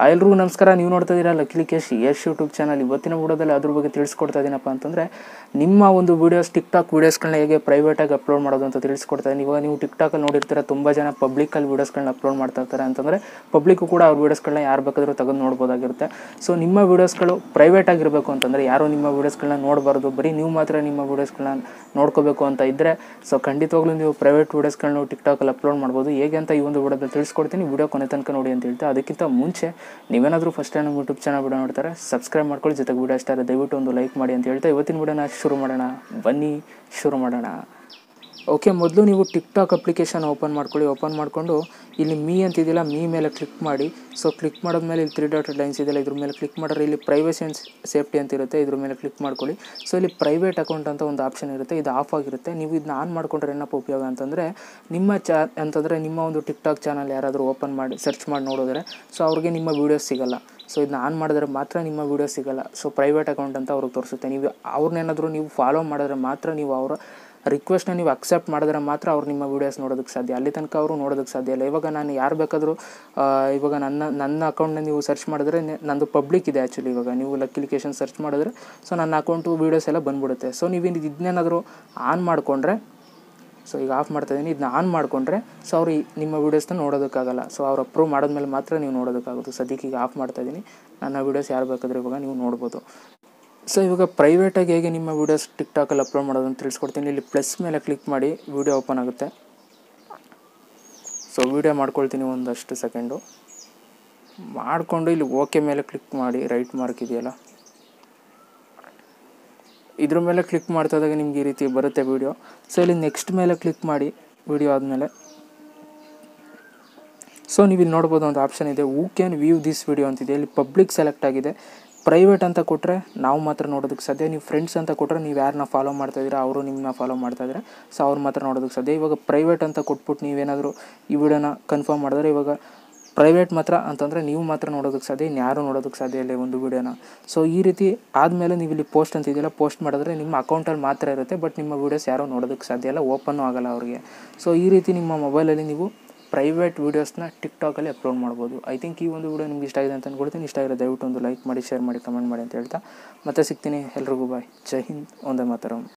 ಎಲ್ರಿಗೂ ನಮಸ್ಕಾರ. ನೀವು ನೋಡ್ತಾ ಇದ್ದೀರಾ ಲಕ್ಕೇಶ್ ಯಶ್ ಯೂಟ್ಯೂಬ್ ಚಾನಲ್. ಇವತ್ತಿನ ವಿಡಿಯೋದಲ್ಲಿ ಅದ್ರ ಬಗ್ಗೆ ತಿಳಿಸ್ಕೊಡ್ತಾ ಇದ್ದೀನಪ್ಪ ಅಂತಂದರೆ, ನಿಮ್ಮ ಒಂದು ವೀಡಿಯೋಸ್ ಟಿಕ್ಟಾಕ್ ವೀಡಿಯೋಸ್ಗಳನ್ನ ಹೇಗೆ ಪ್ರೈವೇಟಾಗಿ ಅಪ್ಲೋಡ್ ಮಾಡೋದು ಅಂತ ತಿಳಿಸ್ಕೊಡ್ತಾ ಇದ್ದೀನಿ. ಇವಾಗ ನೀವು ಟಿಕ್ಟಾಕಲ್ಲಿ ನೋಡಿರ್ತೀರ, ತುಂಬ ಜನ ಪಬ್ಲಿಕಲ್ಲಿ ವೀಡಿಯೋಸ್ಗಳನ್ನ ಅಪ್ಲೋಡ್ ಮಾಡ್ತಾ ಇರ್ತಾರೆ. ಅಂತಂದರೆ ಪಬ್ಲಿಕ್ಕು ಕೂಡ ಅವ್ರ ವೀಡಿಯೋಸ್ಗಳನ್ನ ಯಾರು ಬೇಕಾದರೂ ತೆಗೆದು ನೋಡ್ಬೋದಾಗಿರುತ್ತೆ. ಸೊ ನಿಮ್ಮ ವೀಡಿಯೋಸ್ಗಳು ಪ್ರೈವೇಟ್ ಆಗಿರಬೇಕು ಅಂತಂದರೆ, ಯಾರು ನಿಮ್ಮ ವೀಡಿಯೋಸ್ಗಳನ್ನ ನೋಡಬಾರ್ದು, ಬರೀ ನೀವು ಮಾತ್ರ ನಿಮ್ಮ ವೀಡಿಯೋಸ್ಗಳನ್ನ ನೋಡ್ಕೋಬೇಕು ಅಂತ ಇದ್ದರೆ, ಸೊ ಖಂಡಿತವಾಗ್ಲೂ ನೀವು ಪ್ರೈವೇಟ್ ವೀಡಿಯೋಸ್ಗಳನ್ನ ಟಿಕ್ಟಾಕಲ್ಲಿ ಅಪ್ಲೋಡ್ ಮಾಡ್ಬೋದು. ಹೇಗೆ ಅಂತ ಈ ಒಂದು ವಿಡಿಯೋದಲ್ಲಿ ತಿಳಿಸ್ಕೊಡ್ತೀನಿ. ವಿಡಿಯೋ ಕೊನೆ ತನಕ ನೋಡಿ ಅಂತ ಹೇಳ್ತಾ, ಅದಕ್ಕಿಂತ ಮುಂಚೆ ನೀವೇನಾದರೂ ಫಸ್ಟ್ ಟೈಮ್ ನಮ್ಮ ಯೂಟ್ಯೂಬ್ ಚಾನಲ್ ವಿಡಿಯೋ ನೋಡ್ತಾರೆ, ಸಬ್ಸ್ಕ್ರೈಬ್ ಮಾಡ್ಕೊಳ್ಳಿ. ಜೊತೆಗೆ ವಿಡಿಯೋ ಇಷ್ಟ ಆದರೆ ದಯವಿಟ್ಟು ಒಂದು ಲೈಕ್ ಮಾಡಿ ಅಂತ ಹೇಳ್ತಾ ಇವತ್ತಿನ ವಿಡಿಯೋನ ಶುರು ಮಾಡೋಣ. ಬನ್ನಿ ಶುರು ಮಾಡೋಣ. ಓಕೆ, ಮೊದಲು ನೀವು ಟಿಕ್ಟಾಕ್ ಅಪ್ಲಿಕೇಶನ್ ಓಪನ್ ಮಾಡ್ಕೊಳ್ಳಿ. ಓಪನ್ ಮಾಡಿಕೊಂಡು ಇಲ್ಲಿ ಮೀ ಅಂತಿದೆಯಲ್ಲ, ಮೀ ಮೇಲೆ ಕ್ಲಿಕ್ ಮಾಡಿ. ಸೊ ಕ್ಲಿಕ್ ಮಾಡಿದ್ಮೇಲೆ ಇಲ್ಲಿ 3 ಡಾಟೆಡ್ ಲೈನ್ಸ್ ಇದೆಯಲ್ಲ, ಇದ್ರ ಮೇಲೆ ಕ್ಲಿಕ್ ಮಾಡಿದ್ರೆ ಇಲ್ಲಿ ಪ್ರೈವಸಿ ಆ್ಯಂಡ್ ಸೇಫ್ಟಿ ಅಂತ ಇರುತ್ತೆ. ಇದ್ರ ಮೇಲೆ ಕ್ಲಿಕ್ ಮಾಡ್ಕೊಳ್ಳಿ. ಸೊ ಇಲ್ಲಿ ಪ್ರೈವೇಟ್ ಅಕೌಂಟ್ ಅಂತ ಒಂದು ಆಪ್ಷನ್ ಇರುತ್ತೆ, ಇದು ಆಫ್ ಆಗಿರುತ್ತೆ. ನೀವು ಇದನ್ನ ಆನ್ ಮಾಡ್ಕೊಂಡ್ರೆ ಏನಪ್ಪ ಉಪಯೋಗ ಅಂತಂದರೆ, ನಿಮ್ಮ ಒಂದು ಟಿಕ್ಟಾಕ್ ಚಾನಲ್ ಯಾರಾದರೂ ಓಪನ್ ಮಾಡಿ ಸರ್ಚ್ ಮಾಡಿ ನೋಡಿದ್ರೆ, ಸೊ ಅವ್ರಿಗೆ ನಿಮ್ಮ ವೀಡಿಯೋಸ್ ಸಿಗೋಲ್ಲ. ಸೊ ಇದನ್ನ ಆನ್ ಮಾಡಿದ್ರೆ ಮಾತ್ರ ನಿಮ್ಮ ವೀಡಿಯೋ ಸಿಗೋಲ್ಲ. ಸೊ ಪ್ರೈವೇಟ್ ಅಕೌಂಟ್ ಅಂತ ಅವ್ರಿಗೆ ತೋರಿಸುತ್ತೆ. ನೀವು ಅವ್ರನ್ನೇನಾದರೂ ನೀವು ಫಾಲೋ ಮಾಡಿದ್ರೆ ಮಾತ್ರ, ನೀವು ಅವರ ರಿಕ್ವೆಸ್ಟ್ನ ನೀವು ಅಕ್ಸೆಪ್ಟ್ ಮಾಡಿದ್ರೆ ಮಾತ್ರ ಅವ್ರು ನಿಮ್ಮ ವೀಡಿಯೋಸ್ ನೋಡೋದಕ್ಕೆ ಸಾಧ್ಯ. ಅಲ್ಲಿ ತನಕ ಅವರು ನೋಡೋದಕ್ಕೆ ಸಾಧ್ಯ ಇಲ್ಲ. ಇವಾಗ ನಾನು ಯಾರು ಬೇಕಾದರೂ ಇವಾಗ ನನ್ನ ಅಕೌಂಟ್ನ ನೀವು ಸರ್ಚ್ ಮಾಡಿದ್ರೆ, ನಂದು ಪಬ್ಲಿಕ್ ಇದೆ ಆ್ಯಕ್ಚುಲಿ. ಇವಾಗ ನೀವು ಲಕ್ಕೇಶ್ ಸರ್ಚ್ ಮಾಡಿದ್ರೆ, ಸೊ ನನ್ನ ಅಕೌಂಟು ವೀಡಿಯೋಸ್ ಎಲ್ಲ ಬಂದ್ಬಿಡುತ್ತೆ. ಸೊ ನೀವು ಇದನ್ನೇನಾದರೂ ಆನ್ ಮಾಡಿಕೊಂಡ್ರೆ, ಸೊ ಈಗ ಆಫ್ ಮಾಡ್ತಾಯಿದ್ದೀನಿ, ಇದನ್ನ ಆನ್ ಮಾಡಿಕೊಂಡ್ರೆ ಸೊ ಅವ್ರು ನಿಮ್ಮ ವೀಡಿಯೋಸ್ನ ನೋಡೋದಕ್ಕಾಗಲ್ಲ. ಸೊ ಅವ್ರು ಅಪ್ರೂವ್ ಮಾಡಿದ್ಮೇಲೆ ಮಾತ್ರ ನೀವು ನೋಡೋದಕ್ಕಾಗೋದು. ಸದ್ಯಕ್ಕೆ ಈಗ ಆಫ್ ಮಾಡ್ತಾಯಿದ್ದೀನಿ. ನನ್ನ ವೀಡಿಯೋಸ್ ಯಾರು ಬೇಕಾದರೂ ಇವಾಗ ನೀವು ನೋಡ್ಬೋದು. ಸೊ ಇವಾಗ ಪ್ರೈವೇಟಾಗಿ ಹೇಗೆ ನಿಮ್ಮ ವೀಡಿಯೋಸ್ ಟಿಕ್ಟಾಕಲ್ಲಿ ಅಪ್ಲೋಡ್ ಮಾಡೋದು ಅಂತ ತಿಳಿಸ್ಕೊಡ್ತೀನಿ. ಇಲ್ಲಿ ಪ್ಲಸ್ ಮೇಲೆ ಕ್ಲಿಕ್ ಮಾಡಿ, ವೀಡಿಯೋ ಓಪನ್ ಆಗುತ್ತೆ. ಸೊ ವೀಡಿಯೋ ಮಾಡ್ಕೊಳ್ತೀನಿ ಒಂದಷ್ಟು ಸೆಕೆಂಡು. ಮಾಡಿಕೊಂಡು ಇಲ್ಲಿ ಓಕೆ ಮೇಲೆ ಕ್ಲಿಕ್ ಮಾಡಿ, ರೈಟ್ ಮಾರ್ಕ್ ಇದೆಯಲ್ಲ, ಇದ್ರ ಮೇಲೆ ಕ್ಲಿಕ್ ಮಾಡ್ತಾ ಇದ್ದಾಗ ನಿಮ್ಗೆ ಈ ರೀತಿ ಬರುತ್ತೆ ವೀಡಿಯೋ. ಸೊ ಇಲ್ಲಿ ನೆಕ್ಸ್ಟ್ ಮೇಲೆ ಕ್ಲಿಕ್ ಮಾಡಿ, ವೀಡಿಯೋ ಆದಮೇಲೆ ಸೊ ನೀವು ಇಲ್ಲಿ ನೋಡ್ಬೋದು ಒಂದು ಆಪ್ಷನ್ ಇದೆ, who can view this video ಅಂತಿದೆ. ಇಲ್ಲಿ ಪಬ್ಲಿಕ್ ಸೆಲೆಕ್ಟ್ ಆಗಿದೆ. ಪ್ರೈವೇಟ್ ಅಂತ ಕೊಟ್ಟರೆ ನಾವು ಮಾತ್ರ ನೋಡೋದಕ್ಕೆ ಸಾಧ್ಯ. ನೀವು ಫ್ರೆಂಡ್ಸ್ ಅಂತ ಕೊಟ್ಟರೆ, ನೀವು ಯಾರನ್ನ ಫಾಲೋ ಮಾಡ್ತಾಯಿದ್ದೀರಾ ಅವರು ನಿಮ್ಮನ್ನ ಫಾಲೋ ಮಾಡ್ತಾಯಿದ್ರೆ, ಸೊ ಅವ್ರು ಮಾತ್ರ ನೋಡೋದಕ್ಕೆ ಸಾಧ್ಯ. ಇವಾಗ ಪ್ರೈವೇಟ್ ಅಂತ ಕೊಟ್ಬಿಟ್ಟು ನೀವೇನಾದರೂ ಈ ವಿಡಿಯೋನ ಕನ್ಫರ್ಮ್ ಮಾಡಿದ್ರೆ, ಇವಾಗ ಪ್ರೈವೇಟ್ ಮಾತ್ರ ಅಂತಂದರೆ ನೀವು ಮಾತ್ರ ನೋಡೋದಕ್ಕೆ ಸಾಧ್ಯ, ಇನ್ಯಾರೂ ನೋಡೋದಕ್ಕೆ ಸಾಧ್ಯ ಇಲ್ಲ ಒಂದು ವೀಡಿಯೋನ. ಸೊ ಈ ರೀತಿ ಆದಮೇಲೆ ನೀವು ಇಲ್ಲಿ ಪೋಸ್ಟ್ ಅಂತಿದೆಯಲ್ಲ, ಪೋಸ್ಟ್ ಮಾಡಿದ್ರೆ ನಿಮ್ಮ ಅಕೌಂಟಲ್ಲಿ ಮಾತ್ರ ಇರುತ್ತೆ, ಬಟ್ ನಿಮ್ಮ ವೀಡಿಯೋಸ್ ಯಾರೂ ನೋಡೋದಕ್ಕೆ ಸಾಧ್ಯ ಇಲ್ಲ, ಓಪನ್ನೂ ಆಗೋಲ್ಲ ಅವ್ರಿಗೆ. ಸೊ ಈ ರೀತಿ ನಿಮ್ಮ ಮೊಬೈಲಲ್ಲಿ ನೀವು ಪ್ರೈವೇಟ್ ವೀಡಿಯೋಸ್ನ ಟಿಕ್ಟಾಕಲ್ಲಿ ಅಪ್ಲೋಡ್ ಮಾಡ್ಬೋದು. ಐ ಥಿಂಕ್ ಈ ಒಂದು ವಿಡಿಯೋ ನಿಮ್ಗೆ ಇಷ್ಟ ಆಗಿದೆ ಅಂತ ಅಂದ್ಕೊಳ್ತೀನಿ. ಇಷ್ಟ ಆಗಿರೋ ದಯವಿಟ್ಟು ಒಂದು ಲೈಕ್ ಮಾಡಿ, ಶೇರ್ ಮಾಡಿ, ಕಮೆಂಟ್ ಮಾಡಿ ಅಂತ ಹೇಳ್ತಾ ಮತ್ತೆ ಸಿಗ್ತೀನಿ. ಎಲ್ರಿಗೂ ಬಾಯ್. ಜೈ ಹಿಂದ್, ಒಂದೇ ಮಾತರಂ.